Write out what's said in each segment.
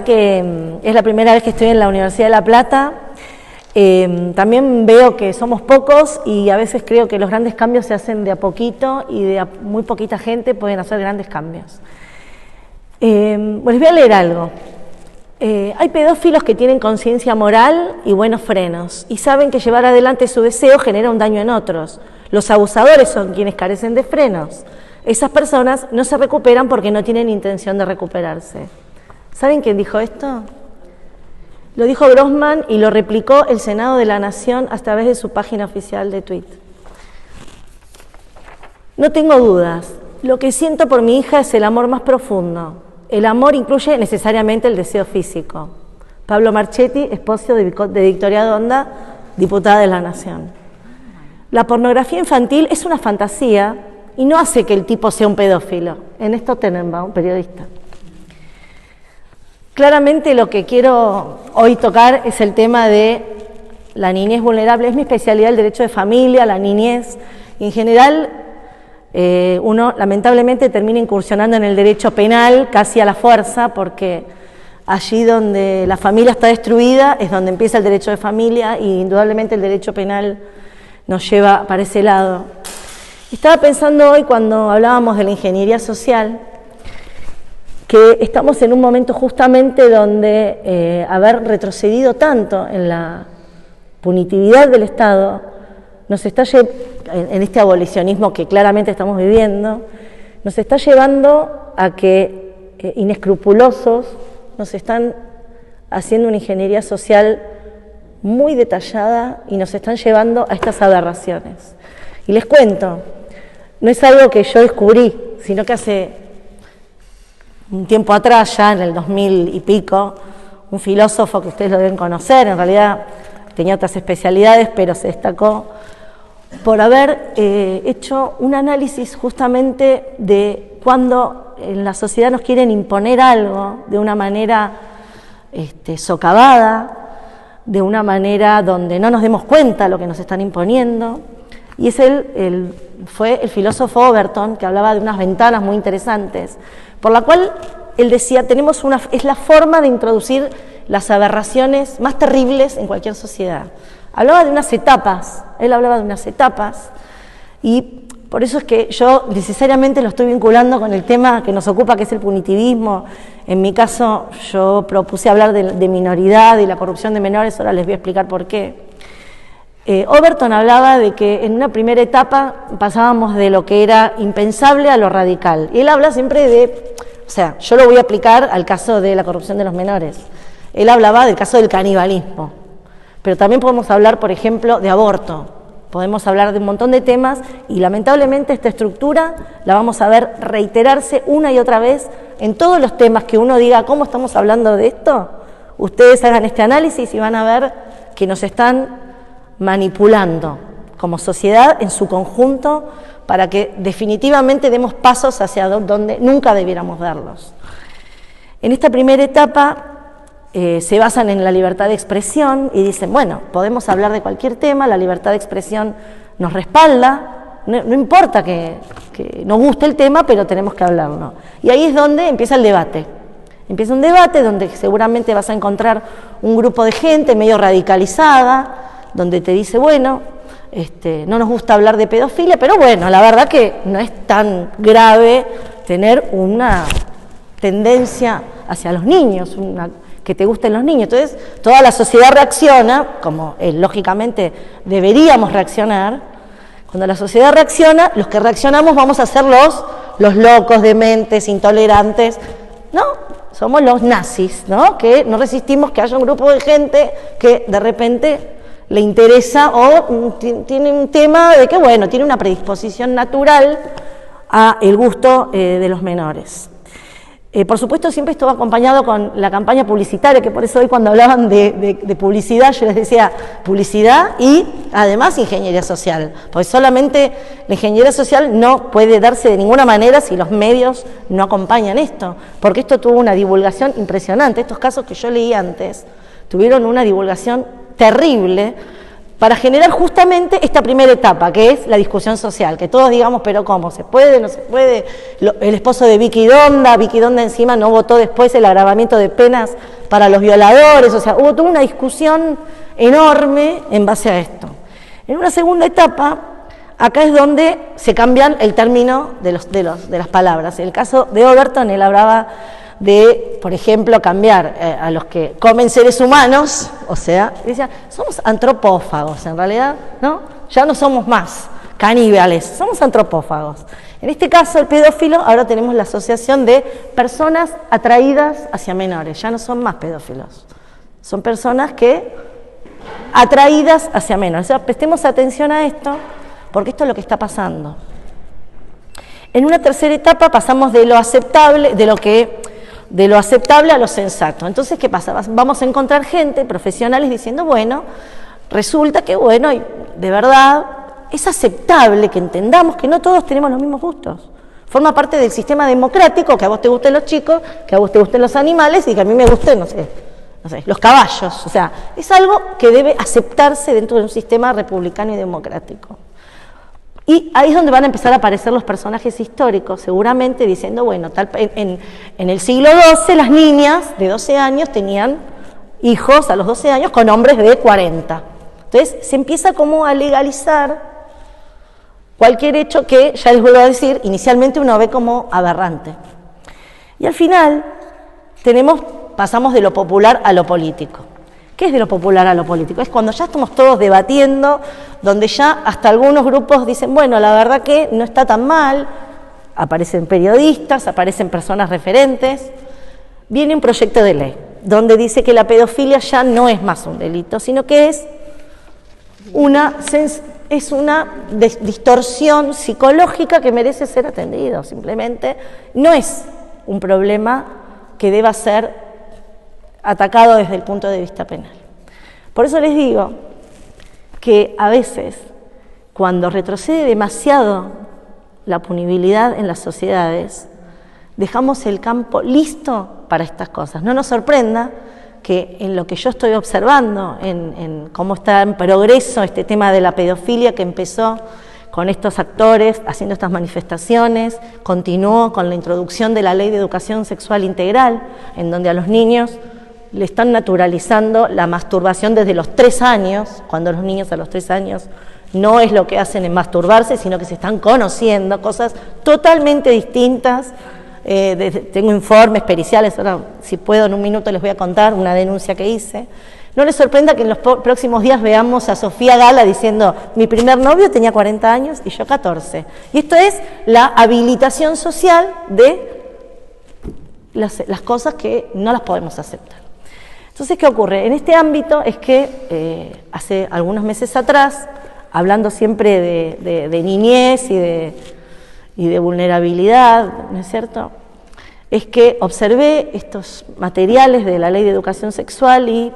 que es la primera vez que estoy en la Universidad de La Plata. También veo que somos pocos y a veces creo que los grandes cambios se hacen de a poquito y de a muy poquita gente pueden hacer grandes cambios. Les voy a leer algo. Hay pedófilos que tienen conciencia moral y buenos frenos y saben que llevar adelante su deseo genera un daño en otros. Los abusadores son quienes carecen de frenos. Esas personas no se recuperan porque no tienen intención de recuperarse. ¿Saben quién dijo esto? Lo dijo Grossman y lo replicó el Senado de la Nación a través de su página oficial de Twitter. No tengo dudas. Lo que siento por mi hija es el amor más profundo. El amor incluye necesariamente el deseo físico. Pablo Marchetti, esposo de Victoria Donda, diputada de la Nación. La pornografía infantil es una fantasía y no hace que el tipo sea un pedófilo. En esto Tenenbaum, periodista. Claramente lo que quiero hoy tocar es el tema de la niñez vulnerable. Es mi especialidad el derecho de familia, la niñez. Y en general, uno lamentablemente termina incursionando en el derecho penal casi a la fuerza, porque allí donde la familia está destruida es donde empieza el derecho de familia y indudablemente el derecho penal nos lleva para ese lado. Estaba pensando hoy cuando hablábamos de la ingeniería social que estamos en un momento justamente donde haber retrocedido tanto en la punitividad del Estado nos está en este abolicionismo que claramente estamos viviendo, nos está llevando a que inescrupulosos nos están haciendo una ingeniería social muy detallada y nos están llevando a estas aberraciones. Y les cuento, no es algo que yo descubrí, sino que hace un tiempo atrás, ya en el 2000 y pico, un filósofo que ustedes lo deben conocer, en realidad tenía otras especialidades, pero se destacó por haber hecho un análisis justamente de cuando en la sociedad nos quieren imponer algo de una manera socavada, de una manera donde no nos demos cuenta de lo que nos están imponiendo, y es fue el filósofo Overton, que hablaba de unas ventanas muy interesantes, por la cual él decía, es la forma de introducir las aberraciones más terribles en cualquier sociedad. Hablaba de unas etapas, él hablaba de unas etapas, y por eso es que yo necesariamente lo estoy vinculando con el tema que nos ocupa, que es el punitivismo. En mi caso, yo propuse hablar de minoridad y la corrupción de menores, ahora les voy a explicar por qué. Overton hablaba de que en una primera etapa pasábamos de lo que era impensable a lo radical. Y él habla siempre yo lo voy a aplicar al caso de la corrupción de los menores. Él hablaba del caso del canibalismo. Pero también podemos hablar, por ejemplo, de aborto. Podemos hablar de un montón de temas y lamentablemente esta estructura la vamos a ver reiterarse una y otra vez en todos los temas que uno diga, ¿cómo estamos hablando de esto? Ustedes hagan este análisis y van a ver que nos están manipulando como sociedad en su conjunto para que definitivamente demos pasos hacia donde nunca debiéramos darlos. En esta primera etapa se basan en la libertad de expresión y dicen, bueno, podemos hablar de cualquier tema, la libertad de expresión nos respalda, no importa que nos guste el tema, pero tenemos que hablarlo. Y ahí es donde empieza el debate. Empieza un debate donde seguramente vas a encontrar un grupo de gente medio radicalizada, donde te dice, bueno, no nos gusta hablar de pedofilia, pero bueno, la verdad que no es tan grave tener una tendencia hacia los niños, que te gusten los niños. Entonces, toda la sociedad reacciona, como lógicamente deberíamos reaccionar. Cuando la sociedad reacciona, los que reaccionamos vamos a ser los locos, dementes, intolerantes, ¿no? Somos los nazis, ¿no? Que no resistimos que haya un grupo de gente que de repente le interesa o tiene un tema de que, bueno, tiene una predisposición natural a el gusto de los menores. Por supuesto, siempre esto va acompañado con la campaña publicitaria, que por eso hoy cuando hablaban de publicidad, yo les decía publicidad y además ingeniería social, porque solamente la ingeniería social no puede darse de ninguna manera si los medios no acompañan esto, porque esto tuvo una divulgación impresionante. Estos casos que yo leí antes tuvieron una divulgación terrible, para generar justamente esta primera etapa, que es la discusión social, que todos digamos, pero ¿cómo? ¿Se puede? ¿No se puede? El esposo de Vicky Donda encima no votó después el agravamiento de penas para los violadores, o sea, hubo toda una discusión enorme en base a esto. En una segunda etapa, acá es donde se cambian el término de las palabras. En el caso de Overton, él hablaba de, por ejemplo, cambiar a los que comen seres humanos, o sea, decía, somos antropófagos en realidad, ¿no? Ya no somos más caníbales, somos antropófagos. En este caso, el pedófilo, ahora tenemos la asociación de personas atraídas hacia menores, ya no son más pedófilos, son personas que atraídas hacia menores. O sea, prestemos atención a esto, porque esto es lo que está pasando. En una tercera etapa pasamos de lo aceptable, de lo aceptable a lo sensato. Entonces, ¿qué pasa? Vamos a encontrar gente, profesionales, diciendo, bueno, resulta que, bueno, de verdad, es aceptable que entendamos que no todos tenemos los mismos gustos. Forma parte del sistema democrático, que a vos te gusten los chicos, que a vos te gusten los animales y que a mí me gusten, no sé, los caballos. O sea, es algo que debe aceptarse dentro de un sistema republicano y democrático. Y ahí es donde van a empezar a aparecer los personajes históricos, seguramente diciendo, bueno, en el siglo XII las niñas de 12 años tenían hijos a los 12 años con hombres de 40. Entonces se empieza como a legalizar cualquier hecho que, ya les vuelvo a decir, inicialmente uno ve como aberrante. Y al final pasamos de lo popular a lo político. ¿Qué es de lo popular a lo político? Es cuando ya estamos todos debatiendo, donde ya hasta algunos grupos dicen, bueno, la verdad que no está tan mal, aparecen periodistas, aparecen personas referentes, viene un proyecto de ley, donde dice que la pedofilia ya no es más un delito, sino que es una distorsión psicológica que merece ser atendido, simplemente no es un problema que deba ser atacado desde el punto de vista penal. Por eso les digo que a veces, cuando retrocede demasiado la punibilidad en las sociedades, dejamos el campo listo para estas cosas. No nos sorprenda que en lo que yo estoy observando, en cómo está en progreso este tema de la pedofilia que empezó con estos actores haciendo estas manifestaciones, continuó con la introducción de la Ley de Educación Sexual Integral, en donde a los niños le están naturalizando la masturbación desde los 3 años, cuando los niños a los 3 años no es lo que hacen en masturbarse, sino que se están conociendo cosas totalmente distintas. Tengo informes periciales, ahora si puedo en un minuto les voy a contar una denuncia que hice. No les sorprenda que en los próximos días veamos a Sofía Gala diciendo, mi primer novio tenía 40 años y yo 14. Y esto es la habilitación social de las cosas que no las podemos aceptar. Entonces, ¿qué ocurre? En este ámbito es que hace algunos meses atrás, hablando siempre de niñez y de vulnerabilidad, ¿no es cierto?, es que observé estos materiales de la Ley de Educación Sexual y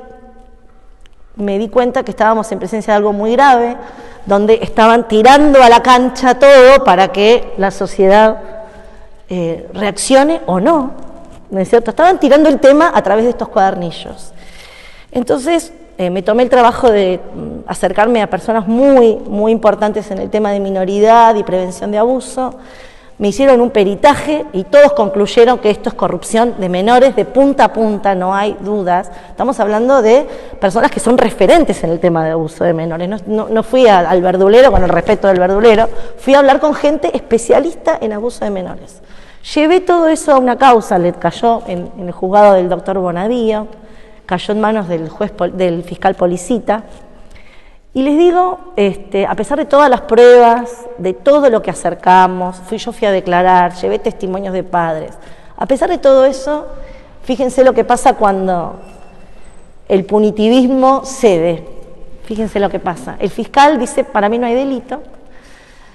me di cuenta que estábamos en presencia de algo muy grave, donde estaban tirando a la cancha todo para que la sociedad reaccione o no. ¿No es cierto? Estaban tirando el tema a través de estos cuadernillos. Entonces, me tomé el trabajo de acercarme a personas muy, muy importantes en el tema de minoridad y prevención de abuso. Me hicieron un peritaje y todos concluyeron que esto es corrupción de menores de punta a punta, no hay dudas. Estamos hablando de personas que son referentes en el tema de abuso de menores. No fui al verdulero, con el respeto del verdulero, fui a hablar con gente especialista en abuso de menores. Llevé todo eso a una causa, le cayó en el juzgado del doctor Bonadío, cayó en manos del fiscal Policita, y les digo, a pesar de todas las pruebas, de todo lo que acercamos, yo fui a declarar, llevé testimonios de padres, a pesar de todo eso, fíjense lo que pasa cuando el punitivismo cede, fíjense lo que pasa, el fiscal dice, para mí no hay delito,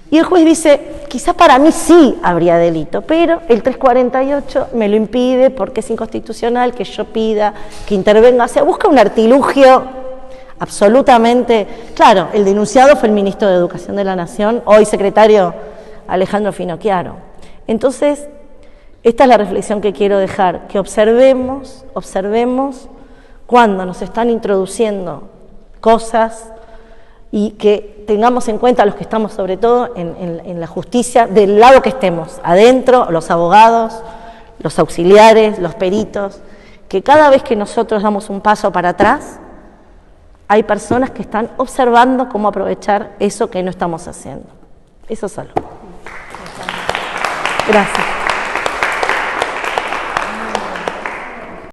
y el juez dice, quizá para mí sí habría delito, pero el 348 me lo impide porque es inconstitucional que yo pida que intervenga. O sea, busca un artilugio absolutamente... Claro, el denunciado fue el ministro de Educación de la Nación, hoy secretario Alejandro Finocchiaro. Entonces, esta es la reflexión que quiero dejar, que observemos cuando nos están introduciendo cosas y que tengamos en cuenta los que estamos sobre todo en la justicia, del lado que estemos, adentro, los abogados, los auxiliares, los peritos, que cada vez que nosotros damos un paso para atrás, hay personas que están observando cómo aprovechar eso que no estamos haciendo. Eso solo. Gracias.